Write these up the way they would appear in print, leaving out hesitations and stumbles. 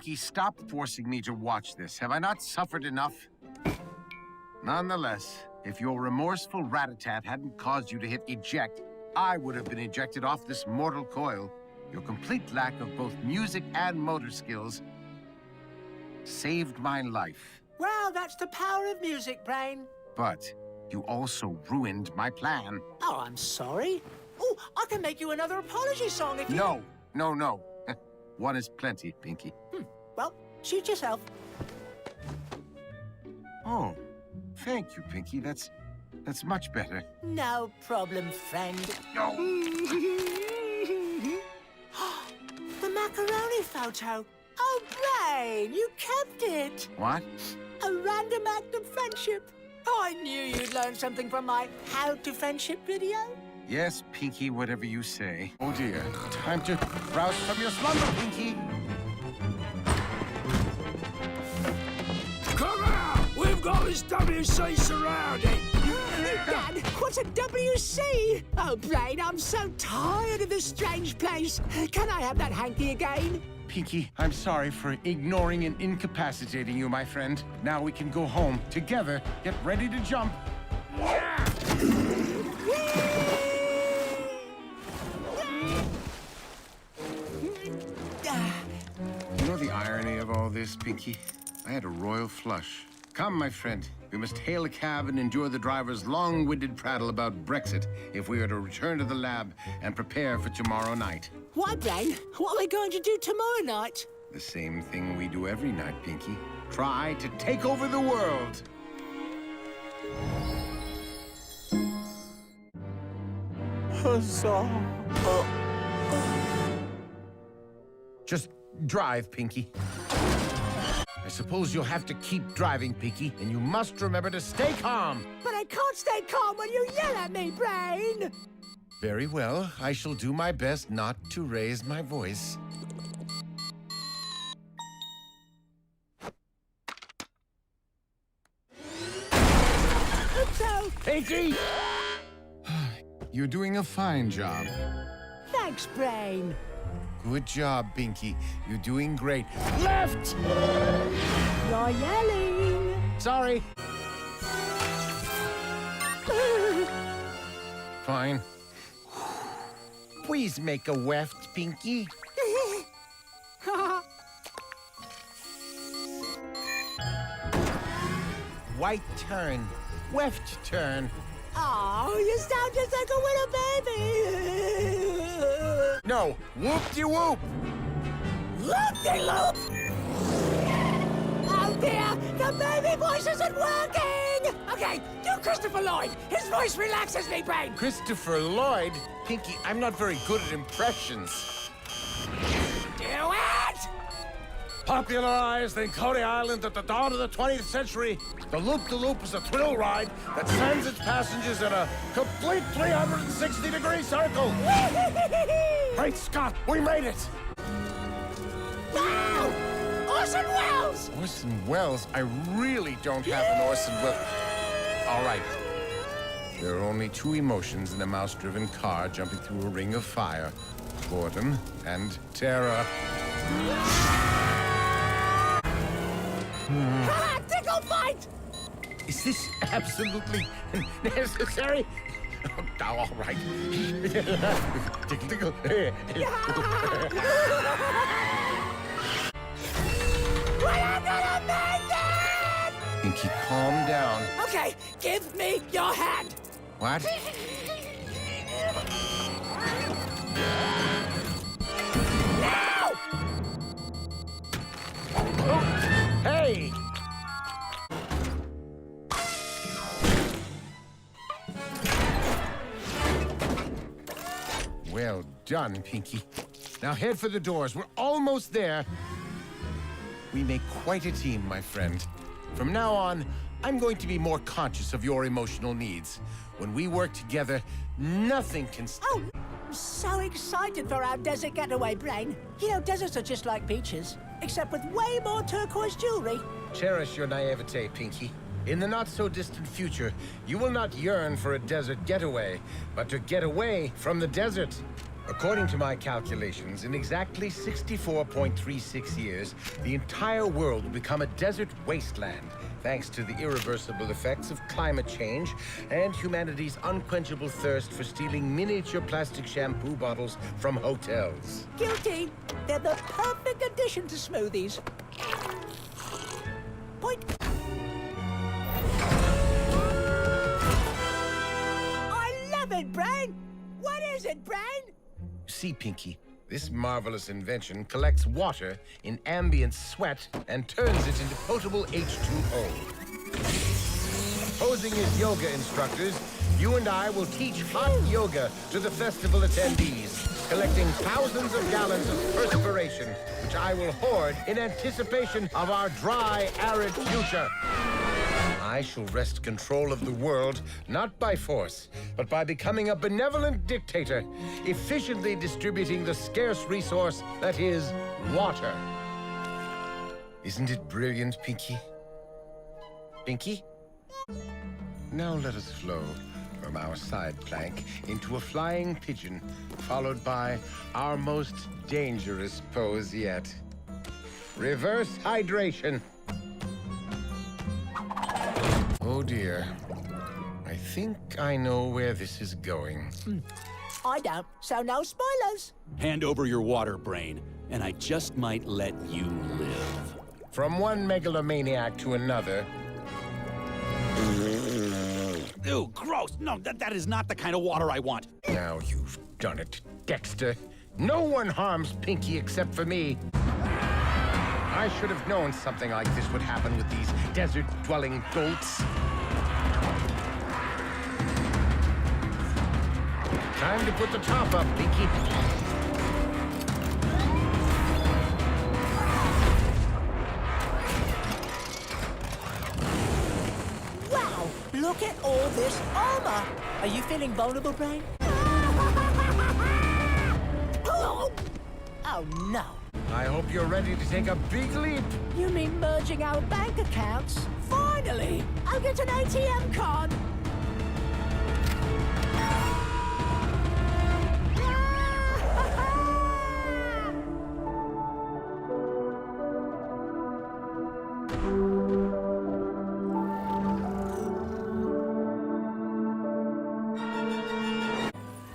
Pinky, stop forcing me to watch this. Have I not suffered enough? Nonetheless, if your remorseful rat-a-tat hadn't caused you to hit eject, I would have been ejected off this mortal coil. Your complete lack of both music and motor skills saved my life. Well, that's the power of music, Brain. But you also ruined my plan. Oh, I'm sorry. Oh, I can make you another apology song if you... No. One is plenty, Pinky. Well, suit yourself. Oh, thank you, Pinky. That's much better. No problem, friend. No. The macaroni photo. Oh, Brain, you kept it. What? A random act of friendship. Oh, I knew you'd learn something from my How to Friendship video. Yes, Pinky, whatever you say. Oh, dear. Time to rouse from your slumber, Pinky. Come out! We've got this WC surrounded! Dad, what's a WC? Oh, Brain, I'm so tired of this strange place. Can I have that hanky again? Pinky, I'm sorry for ignoring and incapacitating you, my friend. Now we can go home together. Get ready to jump. You know the irony of all this, Pinky? I had a royal flush. Come, my friend. We must hail a cab and endure the driver's long-winded prattle about Brexit if we are to return to the lab and prepare for tomorrow night. Why, Brain? What are we going to do tomorrow night? The same thing we do every night, Pinky. Try to take over the world. Just drive, Pinky. I suppose you'll have to keep driving, Pinky, and you must remember to stay calm. But I can't stay calm when you yell at me, Brain! Very well. I shall do my best not to raise my voice. Pinky! You're doing a fine job. Thanks, Brain. Good job, Pinky. You're doing great. Left! You're yelling. Sorry. Fine. Please make a weft, Pinky. White turn. Weft turn. Oh, you sound just like a little baby. No, whoop-de-whoop. Loop-de-loop. Oh, dear, the baby voice isn't working. Okay, do Christopher Lloyd. His voice relaxes me, Brain. Christopher Lloyd? Pinky, I'm not very good at impressions. Do it! Popularized in Coney Island at the dawn of the 20th century, the Loop-de-Loop is a thrill ride that sends its passengers in a complete 360-degree circle. Great Scott, we made it! Wow! Orson Welles! Orson Welles? I really don't have an Orson Welles. All right. There are only two emotions in a mouse-driven car jumping through a ring of fire. Boredom and terror. Tickle fight! Is this absolutely necessary? Oh, all right. Tickle, tickle. We're gonna make it! Pinky, calm down. Okay, give me your hand. What? Now! Oh, hey! Well done, Pinky. Now head for the doors. We're almost there. We make quite a team, my friend. From now on, I'm going to be more conscious of your emotional needs. When we work together, nothing can... Oh, I'm so excited for our desert getaway, Brain. You know, deserts are just like beaches, except with way more turquoise jewelry. Cherish your naivete, Pinky. In the not-so-distant future, you will not yearn for a desert getaway, but to get away from the desert. According to my calculations, in exactly 64.36 years, the entire world will become a desert wasteland, thanks to the irreversible effects of climate change and humanity's unquenchable thirst for stealing miniature plastic shampoo bottles from hotels. Guilty. They're the perfect addition to smoothies. Point. I love it, Brain! What is it, Brain? See, Pinky, this marvelous invention collects water in ambient sweat and turns it into potable H2O. Posing as yoga instructors, you and I will teach hot yoga to the festival attendees, collecting thousands of gallons of perspiration, which I will hoard in anticipation of our dry, arid future. I shall wrest control of the world, not by force, but by becoming a benevolent dictator, efficiently distributing the scarce resource that is water. Isn't it brilliant, Pinky? Pinky? Now let us flow from our side plank into a flying pigeon, followed by our most dangerous pose yet. Reverse hydration. Oh dear. I think I know where this is going. I don't, so no spoilers. Hand over your water, Brain, and I just might let you live. From one megalomaniac to another. Ew, gross! No, that is not the kind of water I want. Now you've done it, Dexter. No one harms Pinky except for me. I should have known something like this would happen with these desert-dwelling dolts. Time to put the top up, Pinky. Wow, look at all this armor. Are you feeling vulnerable, Brain? Oh, no. I hope you're ready to take a big leap. You mean merging our bank accounts? Finally! I'll get an ATM card.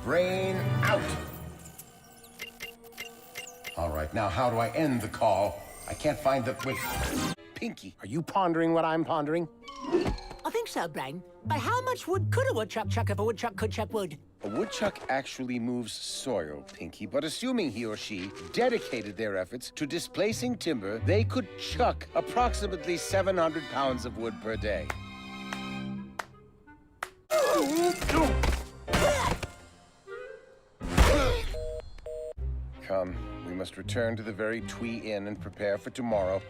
Brain out. All right, now how do I end the call? I can't find the... Wait. Pinky, are you pondering what I'm pondering? I think so, Brain. But how much wood could a woodchuck chuck if a woodchuck could chuck wood? A woodchuck actually moves soil, Pinky, but assuming he or she dedicated their efforts to displacing timber, they could chuck approximately 700 pounds of wood per day. Come, we must return to the very Twee Inn and prepare for tomorrow.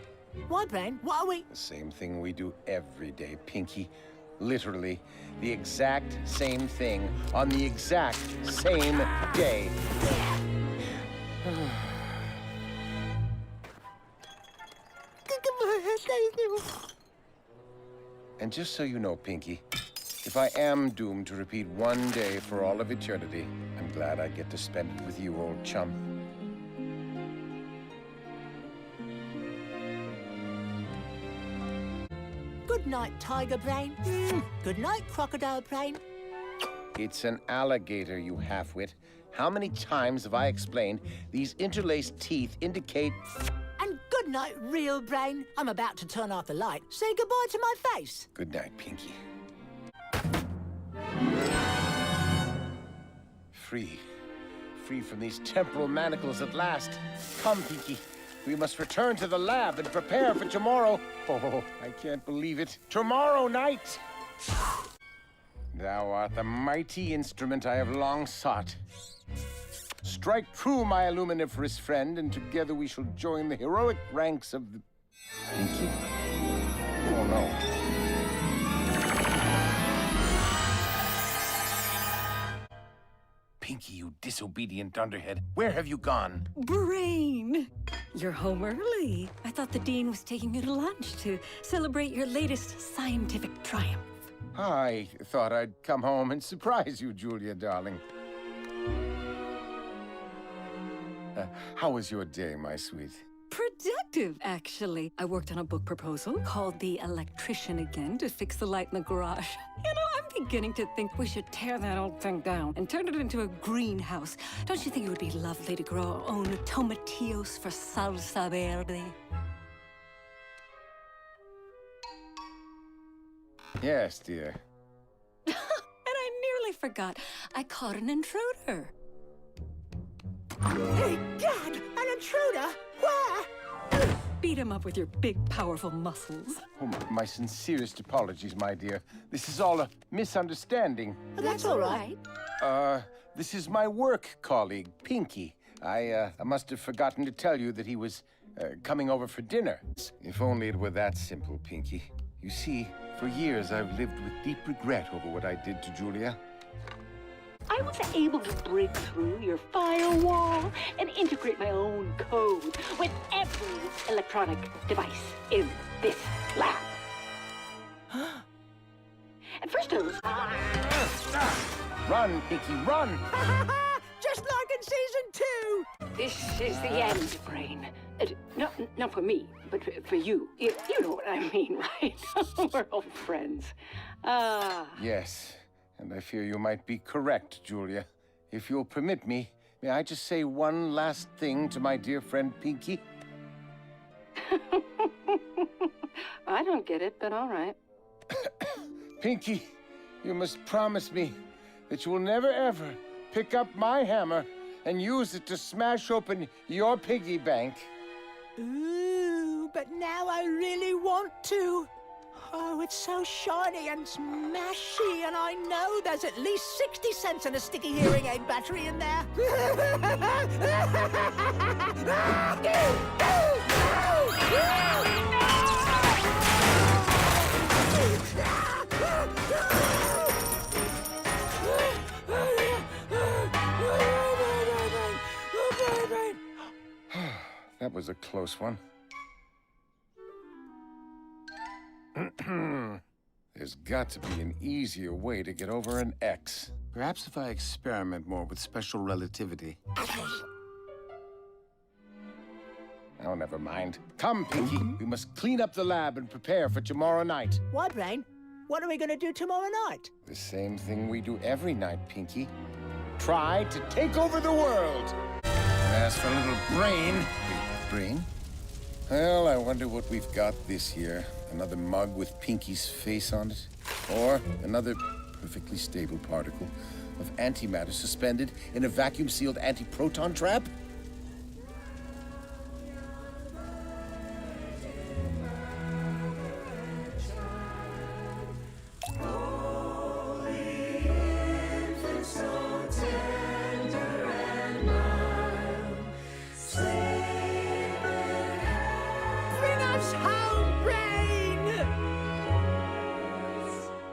Why, Brain? What are we? The same thing we do every day, Pinky. Literally, the exact same thing on the exact same day. And just so you know, Pinky, if I am doomed to repeat one day for all of eternity, I'm glad I get to spend it with you, old chum. Good night, Tiger Brain. Good night, Crocodile Brain. It's an alligator, you half-wit. How many times have I explained these interlaced teeth indicate... And good night, Real Brain. I'm about to turn off the light. Say goodbye to my face. Good night, Pinky. Free. Free from these temporal manacles at last. Come, Pinky. We must return to the lab and prepare for tomorrow. Oh, I can't believe it. Tomorrow night! Thou art the mighty instrument I have long sought. Strike true, my luminiferous friend, and together we shall join the heroic ranks of the... Pinky? Oh, no. Pinky, you disobedient dunderhead. Where have you gone? Brain! You're home early. I thought the Dean was taking you to lunch to celebrate your latest scientific triumph. I thought I'd come home and surprise you, Julia, darling. How was your day, my sweet? Productive, actually. I worked on a book proposal called The Electrician Again to fix the light in the garage. You know, I'm beginning to think we should tear that old thing down and turn it into a greenhouse. Don't you think it would be lovely to grow our own tomatillos for salsa verde? Yes, dear. And I nearly forgot. I caught an intruder. Hey, Gad! An intruder? Where? Beat him up with your big, powerful muscles. Oh, my sincerest apologies, my dear. This is all a misunderstanding. That's all right. This is my work colleague, Pinky. I must have forgotten to tell you that he was coming over for dinner. If only it were that simple, Pinky. You see, for years I've lived with deep regret over what I did to Julia. I was able to break through your firewall and integrate my own code with every electronic device in this lab. At first I was... Run, Pinky, run! Just like in season 2! This is the end, Brain. Not for me, but for you. You know what I mean, right? We're old friends. Yes, and I fear you might be correct, Julia. If you'll permit me, may I just say one last thing to my dear friend Pinky? I don't get it, but all right. Pinky, you must promise me that you will never ever pick up my hammer and use it to smash open your piggy bank. Ooh, but now I really want to. Oh, it's so shiny and smashy, and I know there's at least 60 cents in a sticky hearing aid battery in there. That was a close one. There's got to be an easier way to get over an X. Perhaps if I experiment more with special relativity. Oh, never mind. Come, Pinky. We must clean up the lab and prepare for tomorrow night. Why, Brain? What are we going to do tomorrow night? The same thing we do every night, Pinky. Try to take over the world. As for little Brain... Brain? Well, I wonder what we've got this year. Another mug with Pinky's face on it? Or another perfectly stable particle of antimatter suspended in a vacuum-sealed anti-proton trap?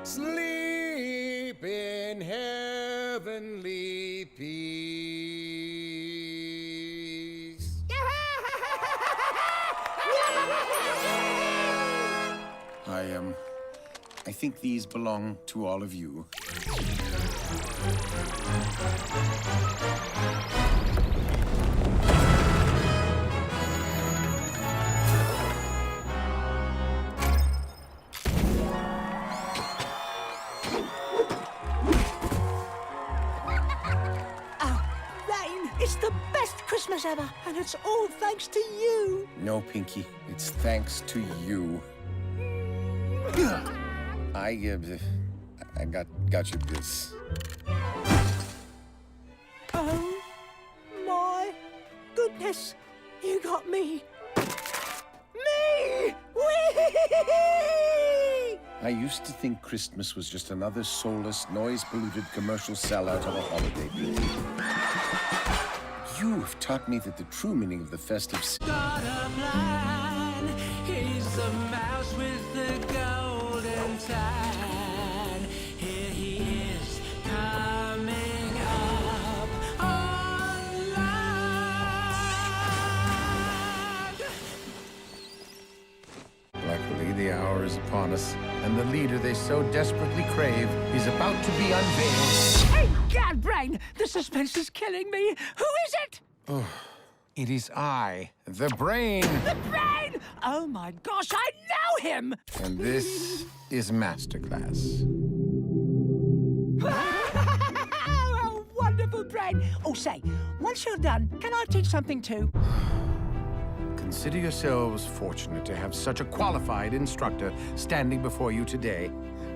Sleep in heavenly peace. I think these belong to all of you. It's the best Christmas ever, and it's all thanks to you. No, Pinky, it's thanks to you. I got you this. Oh, my goodness. You got me. Me! Whee! I used to think Christmas was just another soulless, noise-polluted commercial sellout of a holiday, Pinky. You have taught me that the true meaning of the festive... Got a plan. He's the mouse with the golden tan. Here he is, coming up on land. Luckily, the hour is upon us, and the leader they so desperately crave is about to be unveiled. Hey, God, Brain! The suspense is killing me. Who is it? It is I, the Brain. The Brain! Oh my gosh, I know him! And this is Masterclass. Oh, wonderful Brain! Oh, say, once you're done, can I teach something too? Consider yourselves fortunate to have such a qualified instructor standing before you today.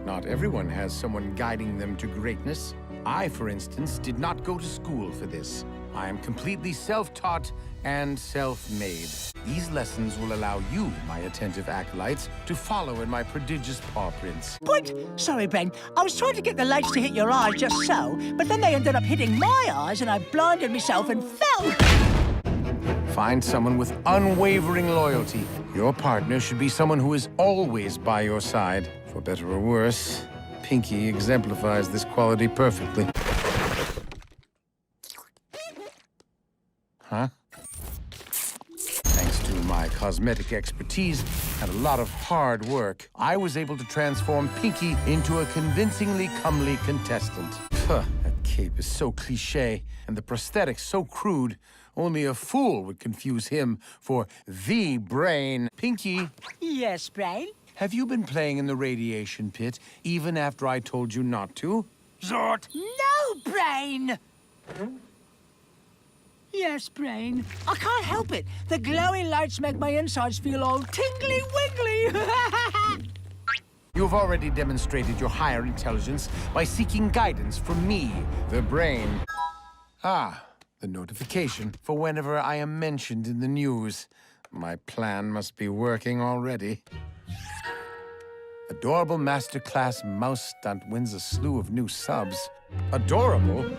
Not everyone has someone guiding them to greatness. I, for instance, did not go to school for this. I am completely self-taught and self-made. These lessons will allow you, my attentive acolytes, to follow in my prodigious paw prints. Point! Sorry, Brain. I was trying to get the lights to hit your eyes just so, but then they ended up hitting my eyes and I blinded myself and fell. Find someone with unwavering loyalty. Your partner should be someone who is always by your side. For better or worse, Pinky exemplifies this quality perfectly. Huh? Thanks to my cosmetic expertise and a lot of hard work, I was able to transform Pinky into a convincingly comely contestant. That cape is so cliché, and the prosthetics so crude, only a fool would confuse him for the Brain. Pinky, Yes, Brain? have you been playing in the radiation pit even after I told you not to? Zort! No, Brain! Yes, Brain. I can't help it. The glowing lights make my insides feel all tingly-wiggly. You've already demonstrated your higher intelligence by seeking guidance from me, the Brain. Ah, the notification for whenever I am mentioned in the news. My plan must be working already. Adorable Masterclass mouse stunt wins a slew of new subs. Adorable?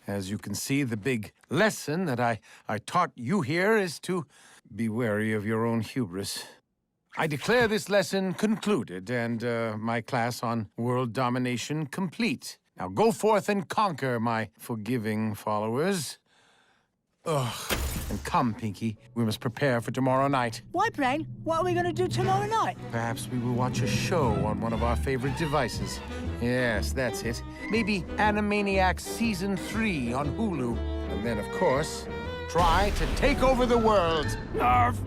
As you can see, the big lesson that I taught you here is to be wary of your own hubris. I declare this lesson concluded and my class on world domination complete. Now go forth and conquer, my forgiving followers. Ugh. And come, Pinky, we must prepare for tomorrow night. Why, Brain? What are we going to do tomorrow night? Perhaps we will watch a show on one of our favorite devices. Yes, that's it. Maybe Animaniacs Season 3 on Hulu. And then, of course, try to take over the world. Nerve!